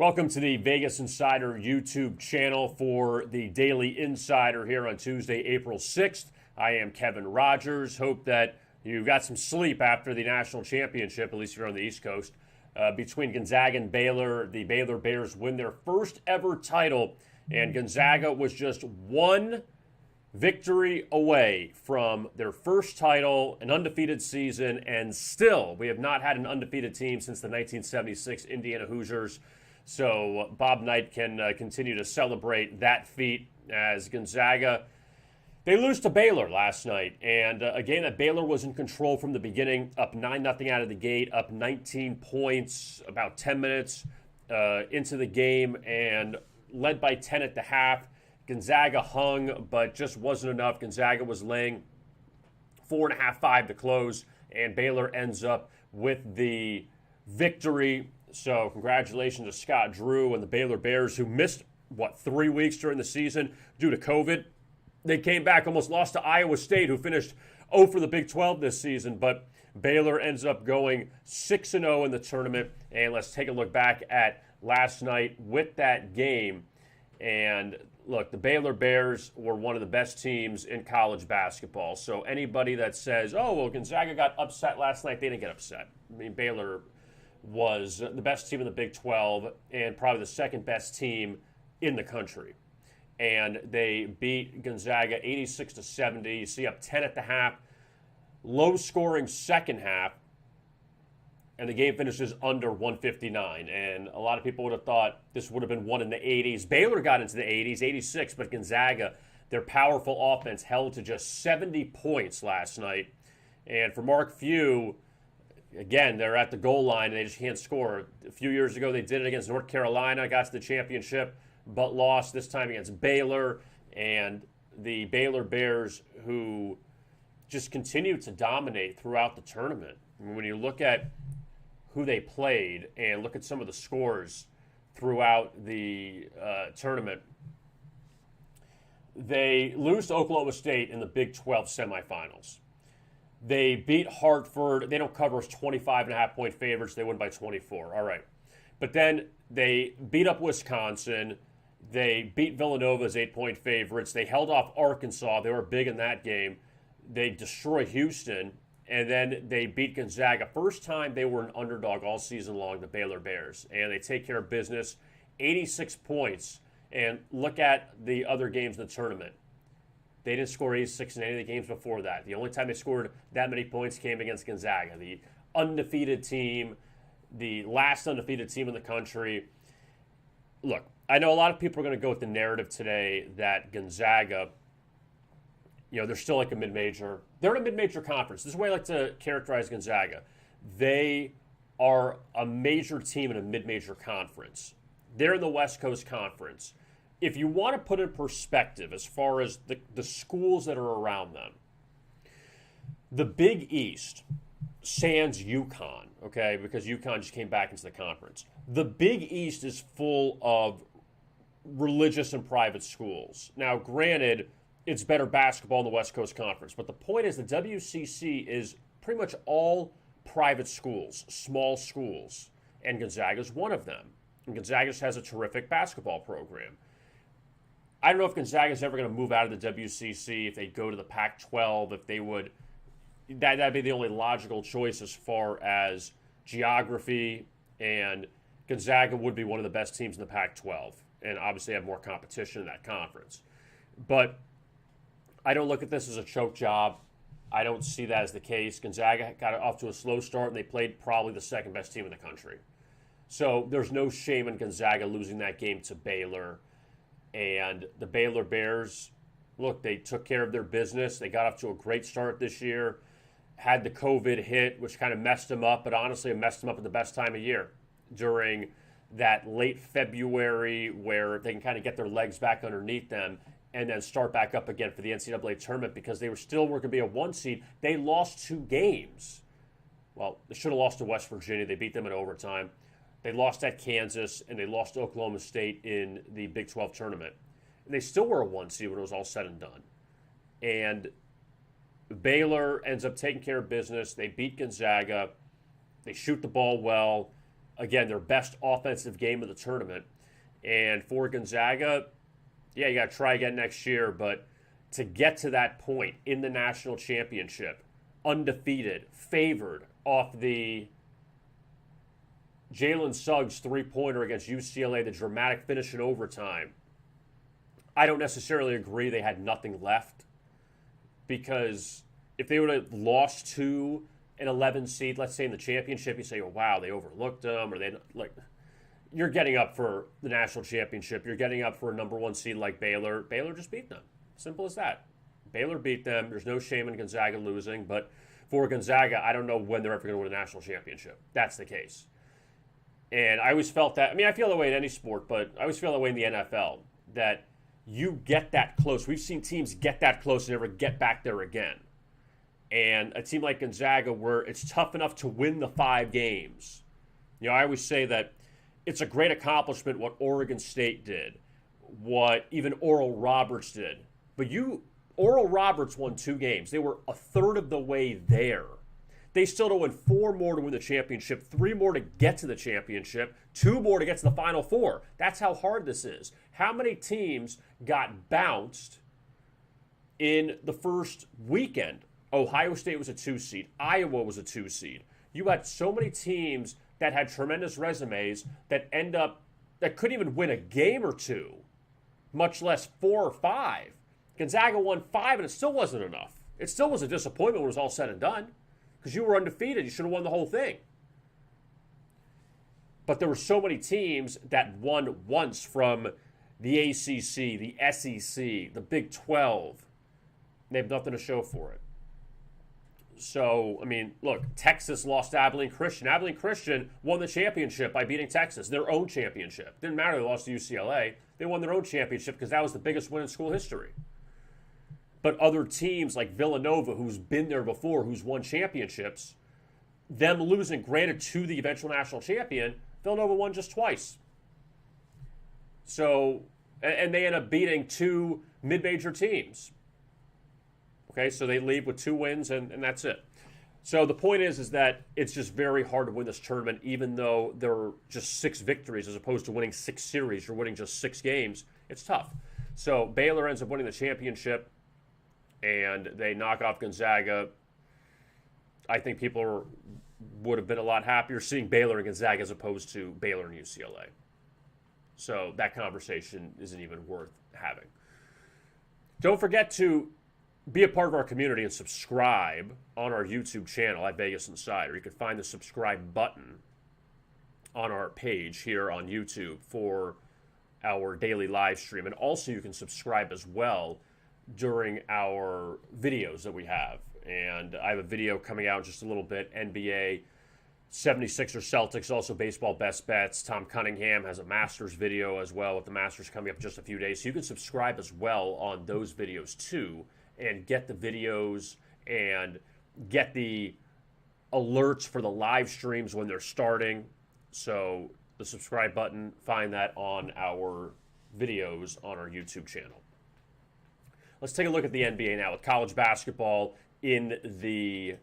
Welcome to the Vegas Insider YouTube channel for the Daily Insider here on Tuesday, April 6th. I am Kevin Rogers. Hope that you got some sleep after the national championship, at least if you're on the East Coast. Between Gonzaga and Baylor, the Baylor Bears win their first ever title, and Gonzaga was just one victory away from their first title, an undefeated season, and still we have not had an undefeated team since the 1976 Indiana Hoosiers. So Bob Knight can continue to celebrate that feat as Gonzaga, they lose to Baylor last night. And a game that Baylor was in control from the beginning, up 9-0 out of the gate, up 19 points, about 10 minutes into the game, and led by 10 at the half. Gonzaga hung, but just wasn't enough. Gonzaga was laying 4.5, 5 to close, and Baylor ends up with the victory. So congratulations to Scott Drew and the Baylor Bears, who missed, 3 weeks during the season due to COVID. They came back, almost lost to Iowa State, who finished 0 for the Big 12 this season. But Baylor ends up going 6-0 in the tournament. And let's take a look back at last night with that game. And look, the Baylor Bears were one of the best teams in college basketball. So anybody that says, oh, well, Gonzaga got upset last night, they didn't get upset. I mean, Baylor was the best team in the Big 12 and probably the second best team in the country. And they beat Gonzaga 86-70. You see up 10 at the half, low-scoring second half, and the game finishes under 159. And a lot of people would have thought this would have been won in the 80s. Baylor got into the 80s, 86, but Gonzaga, their powerful offense, held to just 70 points last night. And for Mark Few, again, they're at the goal line and they just can't score. A few years ago, they did it against North Carolina, got to the championship, but lost this time against Baylor. And the Baylor Bears, who just continued to dominate throughout the tournament. I mean, when you look at who they played and look at some of the scores throughout the tournament, they lose to Oklahoma State in the Big 12 semifinals. They beat Hartford. They don't cover as 25.5-point favorites. They win by 24. All right. But then they beat up Wisconsin. They beat Villanova as 8-point favorites. They held off Arkansas. They were big in that game. They destroy Houston. And then they beat Gonzaga. First time they were an underdog all season long, the Baylor Bears. And they take care of business. 86 points. And look at the other games in the tournament. They didn't score 86 in any of the games before that. The only time they scored that many points came against Gonzaga, the undefeated team, the last undefeated team in the country. Look, I know a lot of people are going to go with the narrative today that Gonzaga, they're still like a mid-major. They're in a mid-major conference. This is the way I like to characterize Gonzaga. They are a major team in a mid-major conference. They're in the West Coast Conference. If you want to put in perspective as far as the schools that are around them, the Big East, sans UConn, okay, because UConn just came back into the conference. The Big East is full of religious and private schools. Now, granted, it's better basketball in the West Coast Conference, but the point is the WCC is pretty much all private schools, small schools, and Gonzaga is one of them. And Gonzaga just has a terrific basketball program. I don't know if Gonzaga is ever going to move out of the WCC, if they go to the Pac-12, if they would. That'd be the only logical choice as far as geography, and Gonzaga would be one of the best teams in the Pac-12, and obviously have more competition in that conference. But I don't look at this as a choke job. I don't see that as the case. Gonzaga got off to a slow start, and they played probably the second best team in the country. So there's no shame in Gonzaga losing that game to Baylor. And the Baylor Bears, look, they took care of their business. They got off to a great start this year. Had the COVID hit, which kind of messed them up, but honestly, it messed them up at the best time of year during that late February where they can kind of get their legs back underneath them and then start back up again for the NCAA tournament because they were going to be a 1 seed. They lost 2 games. Well, they should have lost to West Virginia. They beat them in overtime. They lost at Kansas, and they lost to Oklahoma State in the Big 12 tournament. And they still were a 1 seed when it was all said and done. And Baylor ends up taking care of business. They beat Gonzaga. They shoot the ball well. again, their best offensive game of the tournament. And for Gonzaga, yeah, you got to try again next year, but to get to that point in the national championship, undefeated, favored off the Jalen Suggs three-pointer against UCLA, the dramatic finish in overtime, I don't necessarily agree they had nothing left, because if they would have lost to an 11 seed, let's say in the championship, you say, oh, wow, they overlooked them, or they like. You're getting up for the national championship. You're getting up for a number one seed like Baylor. Baylor just beat them. Simple as that. Baylor beat them. There's no shame in Gonzaga losing, but for Gonzaga, I don't know when they're ever going to win a national championship. That's the case. And I always felt that. I mean, I feel that way in any sport, but I always feel that way in the NFL, that you get that close. We've seen teams get that close and never get back there again. And a team like Gonzaga, where it's tough enough to win the 5 games. You know, I always say that it's a great accomplishment what Oregon State did, what even Oral Roberts did. But Oral Roberts won 2 games. They were a third of the way there. They still had to win 4 more to win the championship, 3 more to get to the championship, 2 more to get to the Final Four. That's how hard this is. How many teams got bounced in the first weekend? Ohio State was a 2 seed. Iowa was a 2 seed. You had so many teams that had tremendous resumes that couldn't even win a game or 2, much less 4 or 5. Gonzaga won 5, and it still wasn't enough. It still was a disappointment when it was all said and done, because you were undefeated. You should have won the whole thing. But there were so many teams that won once, from the ACC, the SEC, the Big 12. They have nothing to show for it. So, I mean, look, Texas lost to Abilene Christian. Abilene Christian won the championship by beating Texas, their own championship. Didn't matter they lost to UCLA. They won their own championship because that was the biggest win in school history. But other teams like Villanova, who's been there before, who's won championships, them losing, granted, to the eventual national champion, Villanova won just twice. So, and they end up beating 2 mid-major teams. Okay, so they leave with 2 wins, and that's it. So the point is that it's just very hard to win this tournament, even though there are just 6 victories as opposed to winning 6 series or winning just 6 games. It's tough. So Baylor ends up winning the championship, and they knock off Gonzaga. I think people would have been a lot happier seeing Baylor and Gonzaga as opposed to Baylor and UCLA. So that conversation isn't even worth having. Don't forget to be a part of our community and subscribe on our YouTube channel at Vegas Insider. You can find the subscribe button on our page here on YouTube for our daily live stream. And also you can subscribe as well during our videos that we have. And I have a video coming out in just a little bit, NBA 76ers Celtics, also baseball best bets. Tom Cunningham has a Masters video as well, with the Masters coming up in just a few days. So you can subscribe as well on those videos too, and get the videos and get the alerts for the live streams when they're starting. So the subscribe button, find that on our videos on our YouTube channel. Let's take a look at the NBA now, with college basketball in the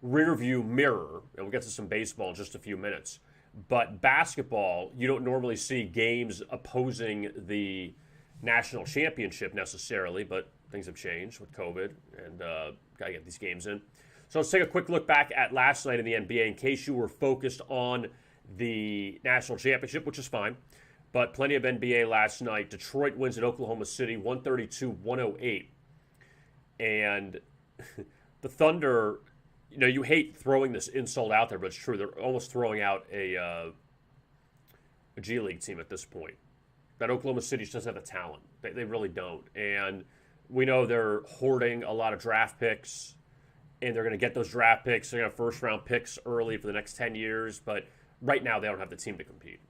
rearview mirror. And we'll get to some baseball in just a few minutes. But basketball, you don't normally see games opposing the national championship necessarily, but things have changed with COVID, and got to get these games in. So let's take a quick look back at last night in the NBA in case you were focused on the national championship, which is fine. But plenty of NBA last night. Detroit wins at Oklahoma City, 132-108. And the Thunder, you know, you hate throwing this insult out there, but it's true. They're almost throwing out a G League team at this point. That Oklahoma City just doesn't have the talent. They really don't. And we know they're hoarding a lot of draft picks, and they're going to get those draft picks. They're going to have first-round picks early for the next 10 years. But right now, they don't have the team to compete.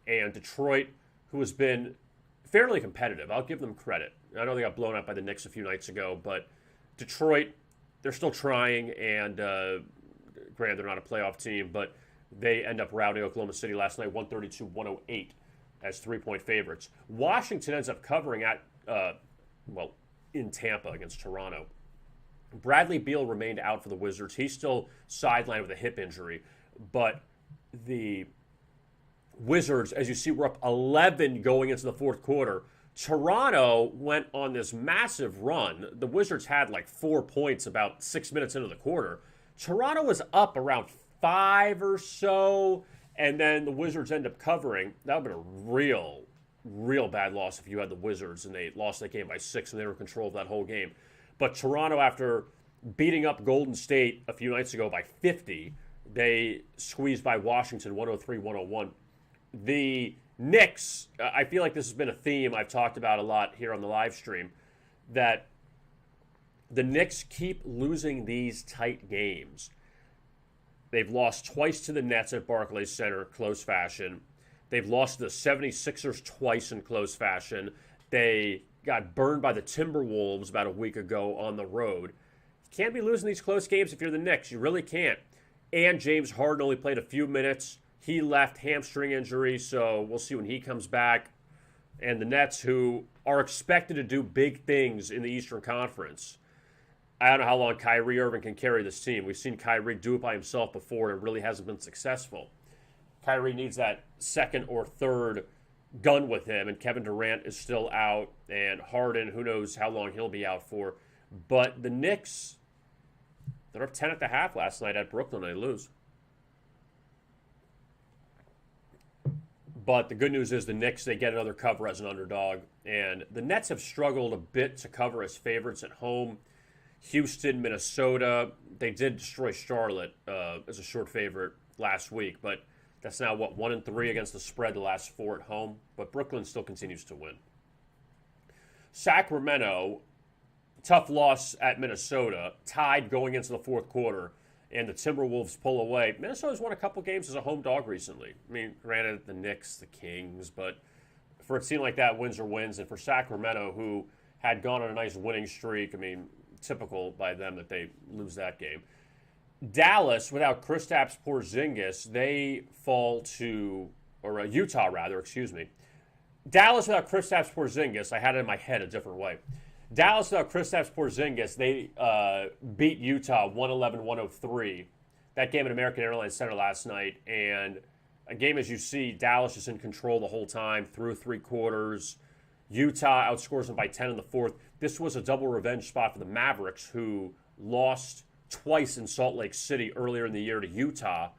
And Detroit, who has been fairly competitive, I'll give them credit. I know they got blown out by the Knicks a few nights ago, but Detroit, they're still trying, and granted, they're not a playoff team, but they end up routing Oklahoma City last night, 132-108, as 3-point favorites. Washington ends up covering at, in Tampa against Toronto. Bradley Beal remained out for the Wizards. He's still sidelined with a hip injury, but the Wizards, as you see, were up 11 going into the fourth quarter. Toronto went on this massive run. The Wizards had like 4 points about 6 minutes into the quarter. Toronto was up around 5 or so, and then the Wizards end up covering. That would have been a real bad loss if you had the Wizards and they lost that game by 6 and they were in control of that whole game. But Toronto, after beating up Golden State a few nights ago by 50, they squeezed by Washington 103-101. The Knicks, I feel like this has been a theme I've talked about a lot here on the live stream, that the Knicks keep losing these tight games. They've lost twice to the Nets at Barclays Center, close fashion. They've lost to the 76ers twice in close fashion. They got burned by the Timberwolves about a week ago on the road. You can't be losing these close games if you're the Knicks. You really can't. And James Harden only played a few minutes. He left hamstring injury, so we'll see when he comes back. And the Nets, who are expected to do big things in the Eastern Conference. I don't know how long Kyrie Irving can carry this team. We've seen Kyrie do it by himself before, and it really hasn't been successful. Kyrie needs that second or third gun with him, and Kevin Durant is still out, and Harden, who knows how long he'll be out for. But the Knicks, they're up 10 at the half last night at Brooklyn, and they lose. But the good news is the Knicks, they get another cover as an underdog. And the Nets have struggled a bit to cover as favorites at home. Houston, Minnesota, they did destroy Charlotte as a short favorite last week. But that's now, 1-3 against the spread the last 4 at home. But Brooklyn still continues to win. Sacramento, tough loss at Minnesota, tied going into the fourth quarter. And the Timberwolves pull away. Minnesota's won a couple games as a home dog recently. I mean, granted, the Knicks, the Kings, but for a team like that, wins are wins. And for Sacramento, who had gone on a nice winning streak, I mean, typical by them that they lose that game. Dallas, without Kristaps Porzingis, they fall to, or Utah rather, excuse me. Dallas without Kristaps Porzingis, I had it in my head a different way. Dallas without Kristaps Porzingis, they beat Utah 111-103. That game at American Airlines Center last night. And a game, as you see, Dallas is in control the whole time through 3 quarters. Utah outscores them by 10 in the fourth. This was a double revenge spot for the Mavericks, who lost twice in Salt Lake City earlier in the year to Utah.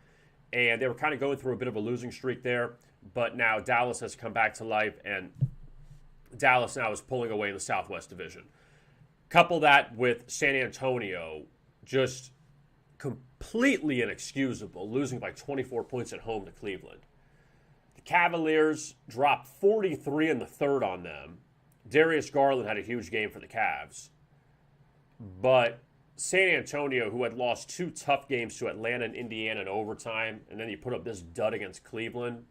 And they were kind of going through a bit of a losing streak there. But now Dallas has come back to life, and Dallas now is pulling away in the Southwest Division. Couple that with San Antonio, just completely inexcusable, losing by 24 points at home to Cleveland. The Cavaliers dropped 43 in the third on them. Darius Garland had a huge game for the Cavs. But San Antonio, who had lost 2 tough games to Atlanta and Indiana in overtime, and then you put up this dud against Cleveland,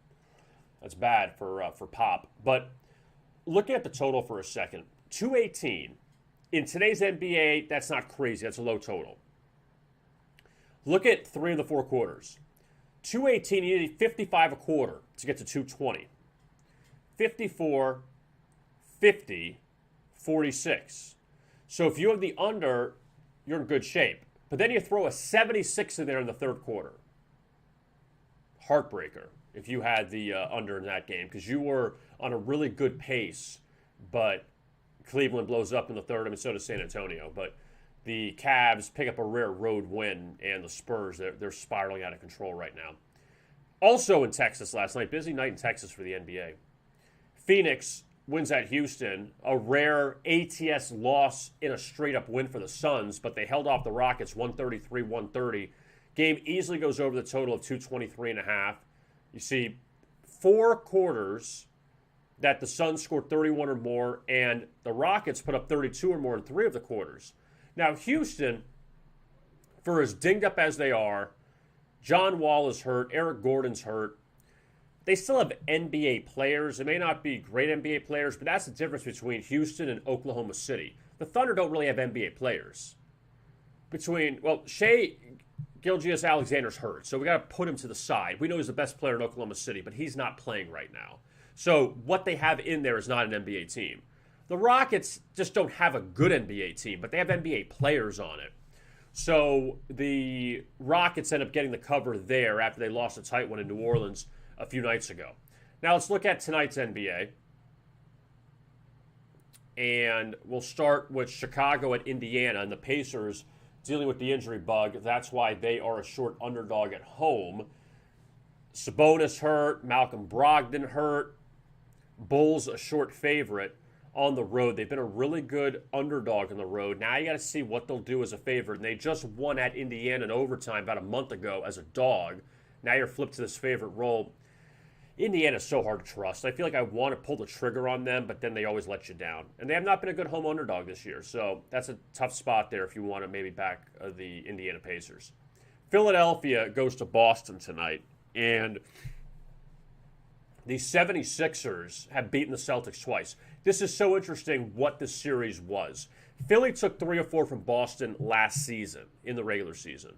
that's bad for Pop. But looking at the total for a second, 218. In today's NBA, that's not crazy. That's a low total. Look at 3 of the 4 quarters. 218, you need 55 a quarter to get to 220. 54, 50, 46. So if you have the under, you're in good shape. But then you throw a 76 in there in the third quarter. Heartbreaker if you had the under in that game, because you were on a really good pace, but Cleveland blows up in the third, and so does San Antonio. But the Cavs pick up a rare road win, and the Spurs, they're spiraling out of control right now. Also in Texas last night, busy night in Texas for the NBA. Phoenix wins at Houston, a rare ATS loss in a straight-up win for the Suns, but they held off the Rockets 133-130. Game easily goes over the total of 223.5. You see 4 quarters that the Suns scored 31 or more, and the Rockets put up 32 or more in 3 of the quarters. Now, Houston, for as dinged up as they are, John Wall is hurt, Eric Gordon's hurt. They still have NBA players. They may not be great NBA players, but that's the difference between Houston and Oklahoma City. The Thunder don't really have NBA players. Shea Gilgeous-Alexander's hurt, so we got to put him to the side. We know he's the best player in Oklahoma City, but he's not playing right now. So what they have in there is not an NBA team. The Rockets just don't have a good NBA team, but they have NBA players on it. So the Rockets end up getting the cover there after they lost a tight one in New Orleans. a few nights ago. Now let's look at tonight's NBA. And we'll start with Chicago at Indiana, and the Pacers dealing with the injury bug. That's why they are a short underdog at home. Sabonis hurt, Malcolm Brogdon hurt, Bulls a short favorite on the road. They've been a really good underdog on the road. Now you got to see what they'll do as a favorite. And they just won at Indiana in overtime about a month ago as a dog. Now you're flipped to this favorite role. Indiana's so hard to trust. I feel like I want to pull the trigger on them, but then they always let you down. And they have not been a good home underdog this year. So that's a tough spot there if you want to maybe back the Indiana Pacers. Philadelphia goes to Boston tonight. And the 76ers have beaten the Celtics twice. This is so interesting what the series was. Philly took 3 or 4 from Boston last season in the regular season.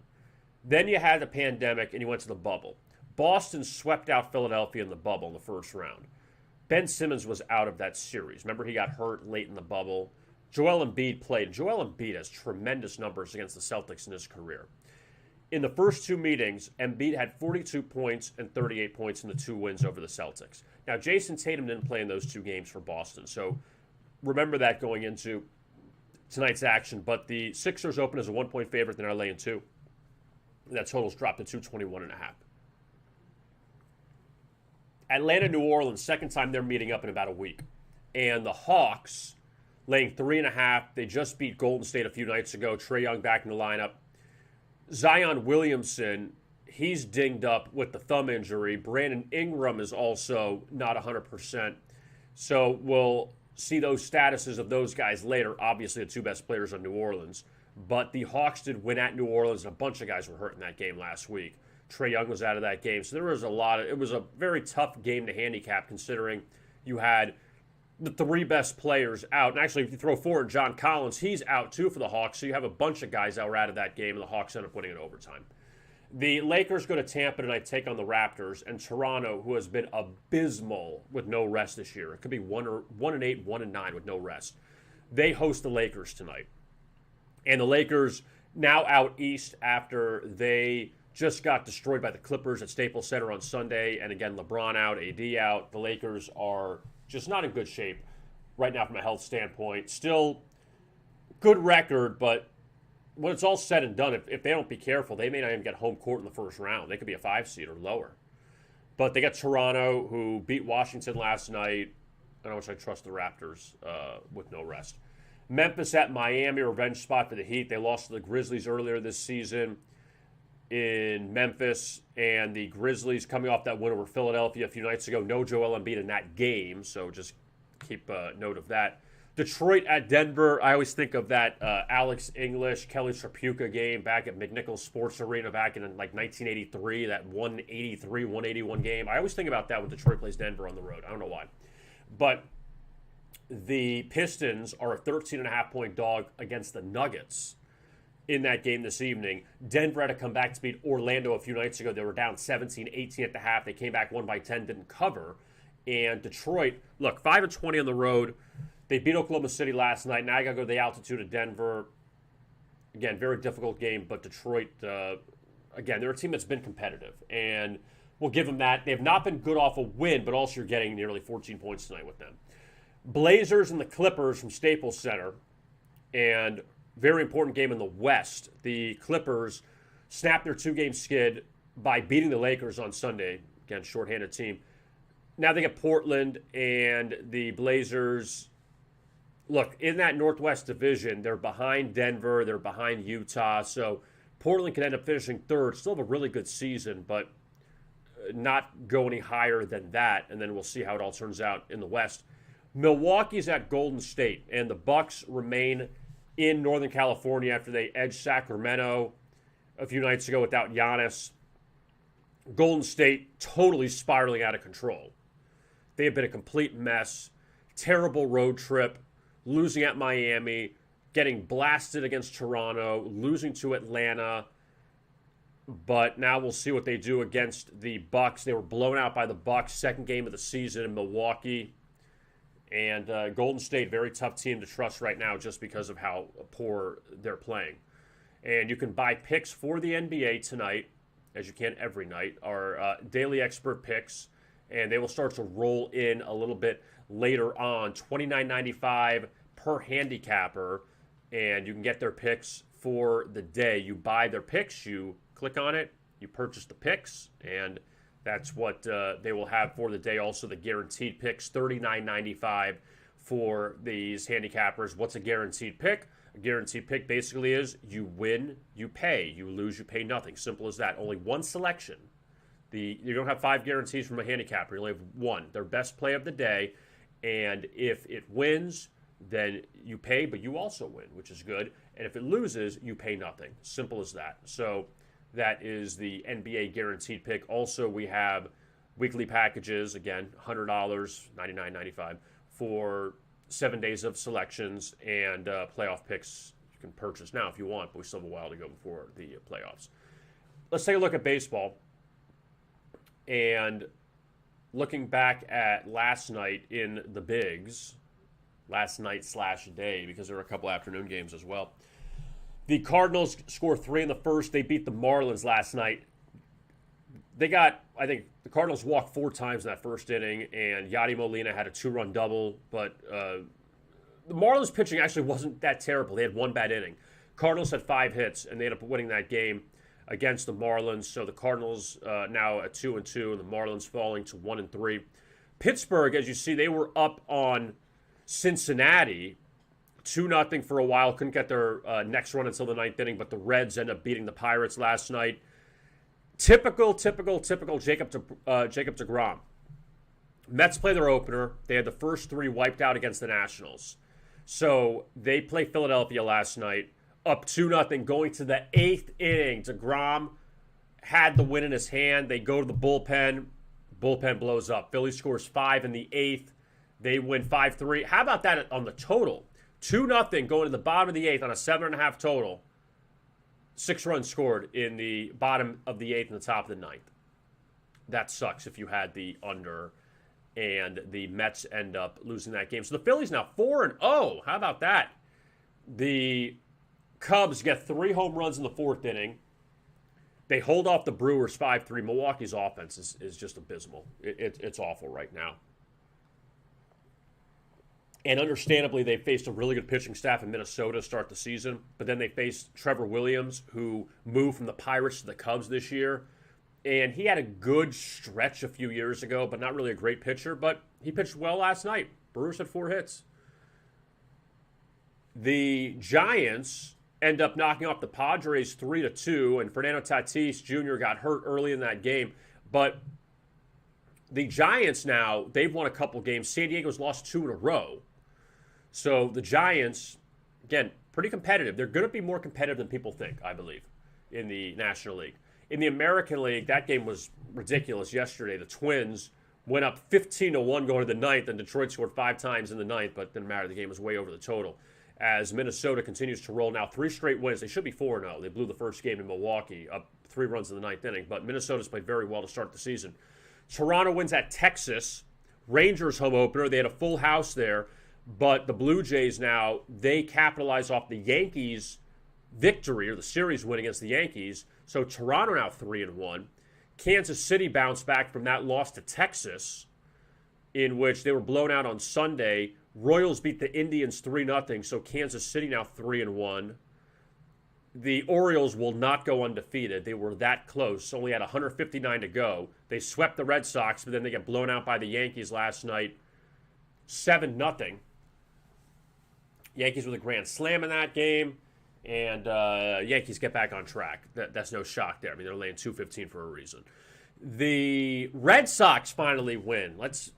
Then you had the pandemic and you went to the bubble. Boston swept out Philadelphia in the bubble in the first round. Ben Simmons was out of that series. Remember, he got hurt late in the bubble. Joel Embiid played. Joel Embiid has tremendous numbers against the Celtics in his career. In the first 2 meetings, Embiid had 42 points and 38 points in the 2 wins over the Celtics. Now, Jason Tatum didn't play in those 2 games for Boston, so remember that going into tonight's action. But the Sixers open as a 1-point favorite. They're now laying 2. And that total's dropped to 221.5. Atlanta, New Orleans, second time they're meeting up in about a week. And the Hawks laying 3.5. They just beat Golden State a few nights ago. Trae Young back in the lineup. Zion Williamson, he's dinged up with the thumb injury. Brandon Ingram is also not 100%. So we'll see those statuses of those guys later. Obviously, the 2 best players on New Orleans. But the Hawks did win at New Orleans, and a bunch of guys were hurt in that game last week. Trae Young was out of that game. So there was it was a very tough game to handicap considering you had the 3 best players out. And actually, if you throw forward John Collins, he's out too for the Hawks. So you have a bunch of guys that were out of that game, and the Hawks end up winning in overtime. The Lakers go to Tampa tonight, take on the Raptors, and Toronto, who has been abysmal with no rest this year. It could be 1-8, 1-9 with no rest. They host the Lakers tonight. And the Lakers now out east after they just got destroyed by the Clippers at Staples Center on Sunday. And again, LeBron out, AD out. The Lakers are just not in good shape right now from a health standpoint. Still good record, but when it's all said and done, if they don't be careful, they may not even get home court in the first round. They could be a 5 seed or lower. But they got Toronto, who beat Washington last night. I don't know if I trust the Raptors with no rest. Memphis at Miami, revenge spot for the Heat. They lost to the Grizzlies earlier this season in Memphis, and the Grizzlies coming off that win over Philadelphia a few nights ago. No Joel Embiid in that game, so just keep note of that. Detroit at Denver. I always think of that Alex English, Kelly Tripucka game back at McNichols Sports Arena back in like 1983, that 183-181 game. I always think about that when Detroit plays Denver on the road. I don't know why. But the Pistons are a 13.5-point dog against the Nuggets in that game this evening. Denver had to come back to beat Orlando a few nights ago. They were down 17-18 at the half. They came back, won by 10, didn't cover. And Detroit, look, 5-20 on the road. They beat Oklahoma City last night. Now I got to go to the altitude of Denver. Again, very difficult game, but Detroit, again, they're a team that's been competitive. And we'll give them that. They have not been good off a win, but also you're getting nearly 14 points tonight with them. Blazers and the Clippers from Staples Center. And very important game in the West. The Clippers snapped their 2-game skid by beating the Lakers on Sunday. Again, shorthanded team. Now they get Portland and the Blazers. Look, in that Northwest division, they're behind Denver. They're behind Utah. So Portland could end up finishing 3rd. Still have a really good season, but not go any higher than that. And then we'll see how it all turns out in the West. Milwaukee's at Golden State, and the Bucks remain in Northern California after they edged Sacramento a few nights ago without Giannis. Golden State totally spiraling out of control. They have been a complete mess. Terrible road trip. Losing at Miami. Getting blasted against Toronto. Losing to Atlanta. But now we'll see what they do against the Bucks. They were blown out by the Bucks. Second game of the season in Milwaukee. And Golden State, very tough team to trust right now just because of how poor they're playing. And you can buy picks for the NBA tonight as you can every night, our daily expert picks, and they will start to roll in a little bit later on. $29.95 per handicapper, and you can get their picks for the day. You buy their picks, you click on it, you purchase the picks, and that's what they will have for the day. Also, the guaranteed picks, $39.95 for these handicappers. What's a guaranteed pick? A guaranteed pick basically is you win, you pay. You lose, you pay nothing. Simple as that. Only one selection. You don't have 5 guarantees from a handicapper. You only have one. Their best play of the day. And if it wins, then you pay, but you also win, which is good. And if it loses, you pay nothing. Simple as that. So that is the NBA guaranteed pick. Also, we have weekly packages, again, $100, $99.95 for 7 days of selections, and playoff picks you can purchase now if you want, but we still have a while to go before the playoffs. Let's take a look at baseball. And looking back at last night in the bigs, last night/day, because there were a couple afternoon games as well. The Cardinals scored 3 in the first. They beat the Marlins last night. I think the Cardinals walked 4 times in that first inning, and Yadi Molina had a 2-run double, but the Marlins pitching actually wasn't that terrible. They had 1 bad inning. Cardinals had 5 hits, and they ended up winning that game against the Marlins. So the Cardinals now at 2-2, and the Marlins falling to 1-3. Pittsburgh, as you see, they were up on Cincinnati 2-0 for a while. Couldn't get their next run until the 9th inning, but the Reds ended up beating the Pirates last night. Typical Jacob deGrom. Mets play their opener. They had the first 3 wiped out against the Nationals. So they play Philadelphia last night, up 2-0, going to the 8th inning. deGrom had the win in his hand. They go to the bullpen. Bullpen blows up. Philly scores 5 in the 8th. They win 5-3. How about that on the total? 2-0 going to the bottom of the 8th on a 7.5 total. 6 runs scored in the bottom of the 8th and the top of the 9th. That sucks if you had the under, and the Mets end up losing that game. So the Phillies now 4-0. How about that? The Cubs get 3 home runs in the 4th inning. They hold off the Brewers 5-3. Milwaukee's offense is just abysmal. It's awful right now. And understandably, they faced a really good pitching staff in Minnesota to start the season. But then they faced Trevor Williams, who moved from the Pirates to the Cubs this year. And he had a good stretch a few years ago, but not really a great pitcher. But he pitched well last night. Brewers had 4 hits. The Giants end up knocking off the Padres 3-2. And Fernando Tatis Jr. got hurt early in that game. But the Giants now, they've won a couple games. San Diego's lost 2 in a row. So the Giants, again, pretty competitive. They're going to be more competitive than people think, I believe, in the National League. In the American League, that game was ridiculous yesterday. The Twins went up 15-1 going to the 9th, and Detroit scored 5 times in the 9th, but it didn't matter. The game was way over the total. As Minnesota continues to roll now, 3 straight wins. They should be 4-0. They blew the first game in Milwaukee, up 3 runs in the 9th inning, but Minnesota's played very well to start the season. Toronto wins at Texas. Rangers home opener. They had a full house there. But the Blue Jays now, they capitalize off the Yankees' victory, or the series win against the Yankees. So Toronto now 3-1. Kansas City bounced back from that loss to Texas, in which they were blown out on Sunday. Royals beat the Indians 3-0, so Kansas City now 3-1. The Orioles will not go undefeated. They were that close, only had 159 to go. They swept the Red Sox, but then they get blown out by the Yankees last night, 7-0. Yankees with a grand slam in that game, and Yankees get back on track. That's no shock there. I mean, they're laying 215 for a reason. The Red Sox finally win. Let's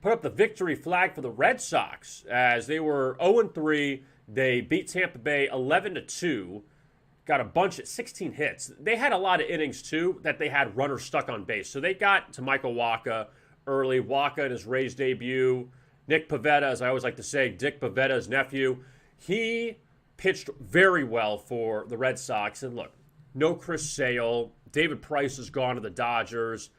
put up the victory flag for the Red Sox, as they were 0-3. They beat Tampa Bay 11-2. Got a bunch of 16 hits. They had a lot of innings, too, that they had runners stuck on base. So they got to Michael Wacha early. Wacha in his Rays debut. Nick Pivetta, as I always like to say, Dick Pivetta's nephew. He pitched very well for the Red Sox. And look, no Chris Sale. David Price has gone to the Dodgers.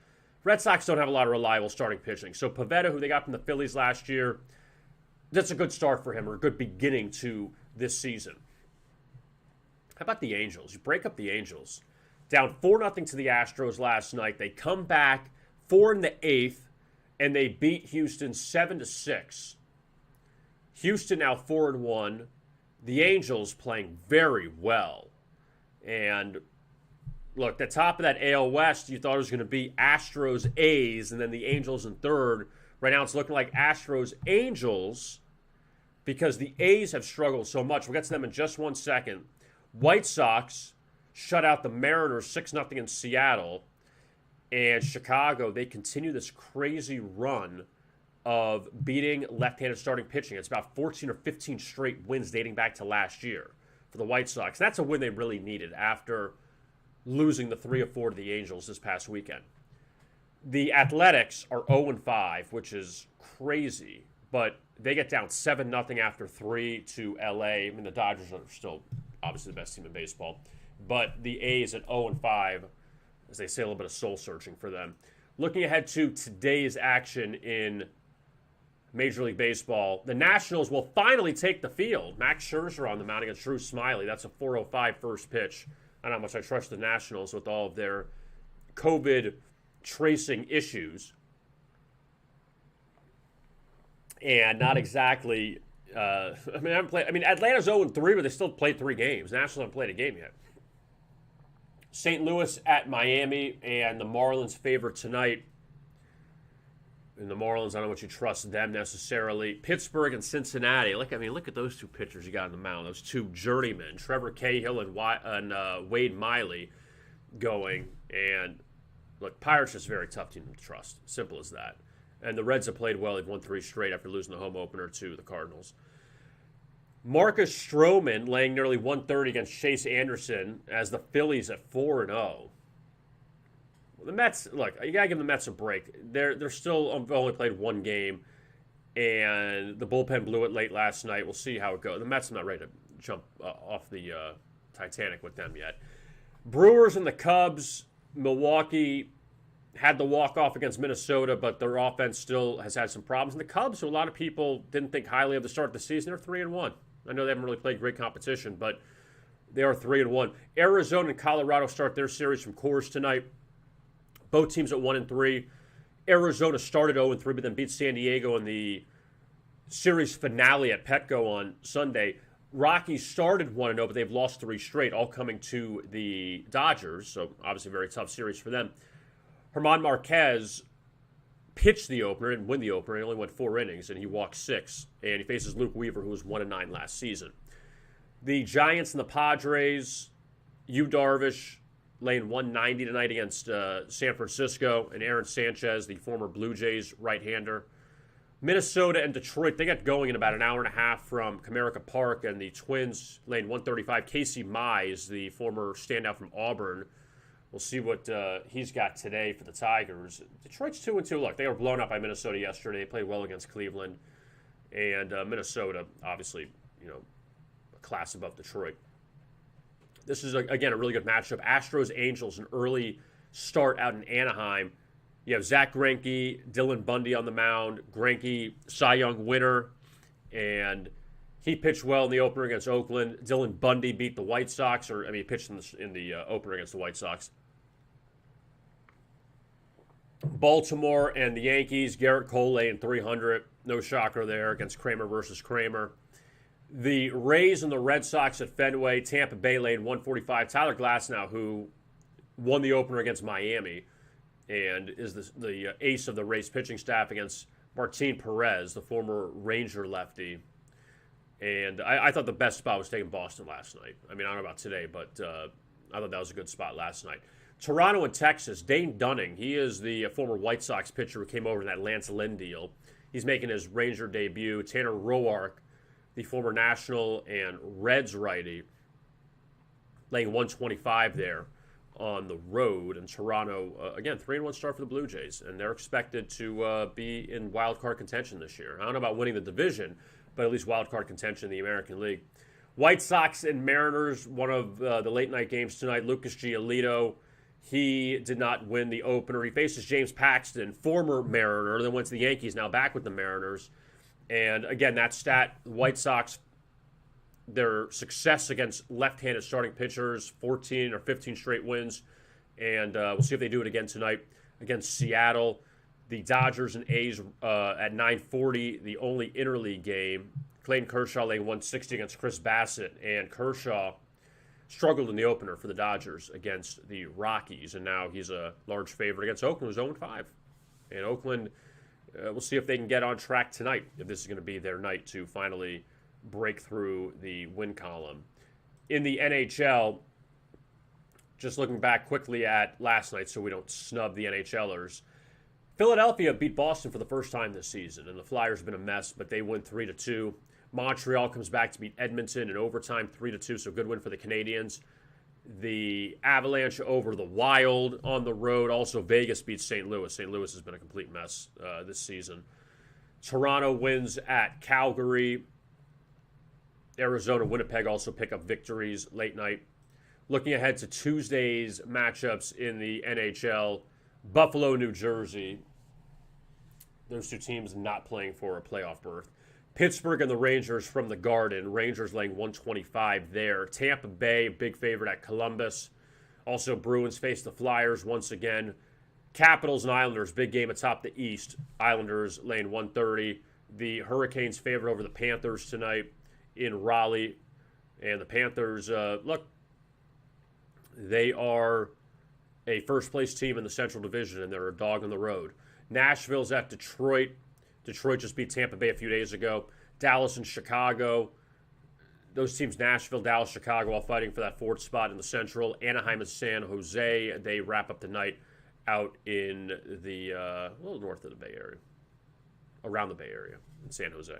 Red Sox don't have a lot of reliable starting pitching. So Pivetta, who they got from the Phillies last year, that's a good start for him, or a good beginning to this season. How about the Angels? You break up the Angels. Down 4-0 to the Astros last night. They come back 4 in the 8th, and they beat Houston 7-6. Houston now 4-1. The Angels playing very well. And look, the top of that AL West, you thought it was going to be Astros, A's, and then the Angels in third. Right now it's looking like Astros, Angels, because the A's have struggled so much. We'll get to them in just 1 second. White Sox shut out the Mariners 6-0 in Seattle. And Chicago, they continue this crazy run of beating left-handed starting pitching. It's about 14 or 15 straight wins dating back to last year for the White Sox. That's a win they really needed after losing the 3-4 to the Angels this past weekend. The Athletics are 0-5, which is crazy, but they get down 7-0 after 3 to LA. I mean, the Dodgers are still obviously the best team in baseball, but the A's at 0-5, as they say, a little bit of soul searching for them. Looking ahead to today's action in Major League Baseball, the Nationals will finally take the field. Max Scherzer on the mound against Drew Smyly. That's a 4:05 first pitch. I don't know how much I trust the Nationals with all of their COVID tracing issues. And not exactly, Atlanta's 0-3, but they still played 3 games. Nationals haven't played a game yet. St. Louis at Miami, and the Marlins favorite tonight. And the Marlins, I don't know what you trust them necessarily. Pittsburgh and Cincinnati. Look at those two pitchers you got on the mound. Those two journeymen, Trevor Cahill and Wade Miley, going. And look, Pirates is a very tough team to trust. Simple as that. And the Reds have played well. They've won 3 straight after losing the home opener to the Cardinals. Marcus Stroman laying nearly 130 against Chase Anderson as the Phillies at 4-0. The Mets, look, you got to give the Mets a break. They're still only played 1 game, and the bullpen blew it late last night. We'll see how it goes. The Mets are not ready to jump off the Titanic with them yet. Brewers and the Cubs. Milwaukee had the walk-off against Minnesota, but their offense still has had some problems. And the Cubs, who a lot of people didn't think highly of the start of the season, they're 3-1. I know they haven't really played great competition, but they are 3-1. Arizona and Colorado start their series from Coors tonight. Both teams at 1-3. Arizona started 0-3, but then beat San Diego in the series finale at Petco on Sunday. Rockies started 1-0, but they've lost 3 straight, all coming to the Dodgers. So obviously a very tough series for them. German Marquez pitched the opener and win the opener. He only went 4 innings, and he walked 6. And he faces Luke Weaver, who was 1-9 last season. The Giants and the Padres, Yu Darvish laying 190 tonight against San Francisco, and Aaron Sanchez, the former Blue Jays right-hander. Minnesota and Detroit, they got going in about an hour and a half from Comerica Park, and the Twins laying 135. Casey Mize, the former standout from Auburn, we'll see what he's got today for the Tigers. Detroit's 2-2. Look, they were blown up by Minnesota yesterday. They played well against Cleveland, and Minnesota, obviously, a class above Detroit. This is, again, a really good matchup. Astros, Angels, an early start out in Anaheim. You have Zach Greinke, Dylan Bundy on the mound. Greinke, Cy Young winner, and he pitched well in the opener against Oakland. Dylan Bundy beat the White Sox, he pitched in the opener against the White Sox. Baltimore and the Yankees, Garrett Cole laying 300. No shocker there against Kramer versus Kramer. The Rays and the Red Sox at Fenway, Tampa Bay laying 145. Tyler Glasnow, who won the opener against Miami and is the ace of the Rays pitching staff against Martin Perez, the former Ranger lefty. And I thought the best spot was taking Boston last night. I don't know about today, but I thought that was a good spot last night. Toronto and Texas, Dane Dunning, he is the former White Sox pitcher who came over in that Lance Lynn deal. He's making his Ranger debut. Tanner Roark, the former National and Reds righty, laying 125 there on the road. And Toronto, again, 3-1 start for the Blue Jays, and they're expected to be in wild card contention this year. I don't know about winning the division, but at least wild card contention in the American League. White Sox and Mariners, one of the late night games tonight. Lucas Giolito, he did not win the opener. He faces James Paxton, former Mariner, then went to the Yankees, now back with the Mariners. And again, that stat, White Sox, their success against left-handed starting pitchers, 14 or 15 straight wins. and we'll see if they do it again tonight against Seattle. The Dodgers and A's at 9:40, the only interleague game. Clayton Kershaw laying 160 against Chris Bassett, and Kershaw struggled in the opener for the Dodgers against the Rockies, and now he's a large favorite against Oakland, who's 0-5. And Oakland, we'll see if they can get on track tonight, if this is going to be their night to finally break through the win column. In the NHL, just looking back quickly at last night so we don't snub the NHLers, Philadelphia beat Boston for the first time this season, and the Flyers have been a mess, but they win 3-2. Montreal comes back to beat Edmonton in overtime 3-2, so good win for the Canadiens. The Avalanche over the Wild on the road. Also, Vegas beats St. Louis. St. Louis has been a complete mess this season. Toronto wins at Calgary. Arizona, Winnipeg also pick up victories late night. Looking ahead to Tuesday's matchups in the NHL, Buffalo, New Jersey. Those two teams not playing for a playoff berth. Pittsburgh and the Rangers from the Garden. Rangers laying 125 there. Tampa Bay, big favorite at Columbus. Also, Bruins face the Flyers once again. Capitals and Islanders, big game atop the East. Islanders laying 130. The Hurricanes favorite over the Panthers tonight in Raleigh. And the Panthers, look, they are a first-place team in the Central Division, and they're a dog on the road. Nashville's at Detroit. Detroit just beat Tampa Bay a few days ago. Dallas and Chicago. Those teams, Nashville, Dallas, Chicago, all fighting for that fourth spot in the Central. Anaheim and San Jose. They wrap up the night out in the a little north of the Bay Area. Around the Bay Area in San Jose.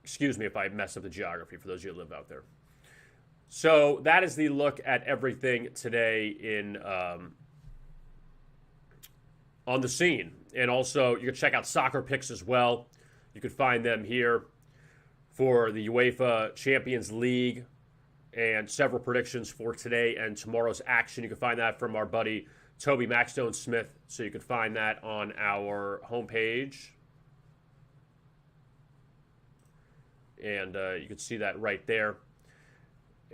Excuse me if I mess up the geography for those of you who live out there. So that is the look at everything today in on the scene. And also, you can check out soccer picks as well. You can find them here for the UEFA Champions League and several predictions for today and tomorrow's action. You can find that from our buddy Toby Maxstone Smith. So you can find that on our homepage. And you can see that right there.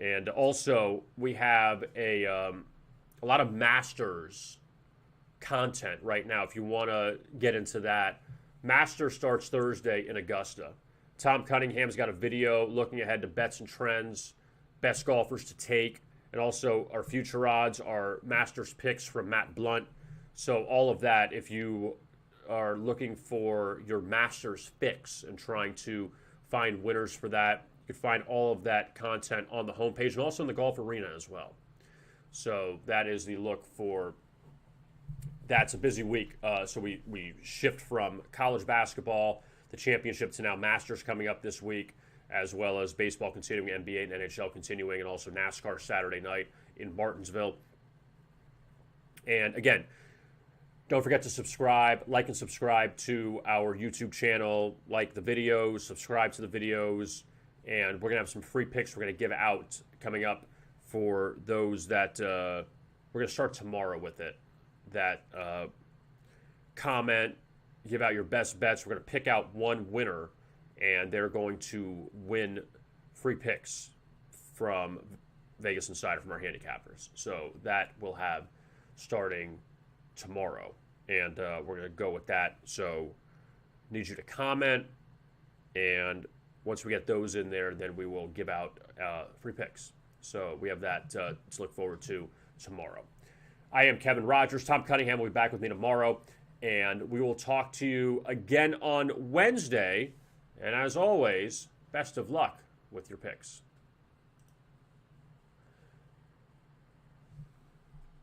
And also, we have a lot of Masters content right now. If you want to get into that, Masters starts Thursday in Augusta. Tom Cunningham's got a video looking ahead to bets and trends, best golfers to take, and also our future odds, our Masters picks from Matt Blunt. So all of that, if you are looking for your Masters fix and trying to find winners for that, you can find all of that content on the homepage and also in the golf arena as well. So that is the look for. That's a busy week. So we shift from college basketball, the championship, to now Masters coming up this week, as well as baseball continuing, NBA and NHL continuing, and also NASCAR Saturday night in Martinsville. And again, don't forget to subscribe, like and subscribe to our YouTube channel, like the videos, subscribe to the videos, and we're going to have some free picks we're going to give out coming up for those that we're going to start tomorrow with it. That comment, give out your best bets. We're going to pick out one winner, and they're going to win free picks from Vegas Insider, from our handicappers. So that we'll have starting tomorrow, and we're going to go with that. So need you to comment, and once we get those in there, then we will give out free picks. So we have that to look forward to tomorrow. I am Kevin Rogers. Tom Cunningham will be back with me tomorrow, and we will talk to you again on Wednesday. And as always, best of luck with your picks.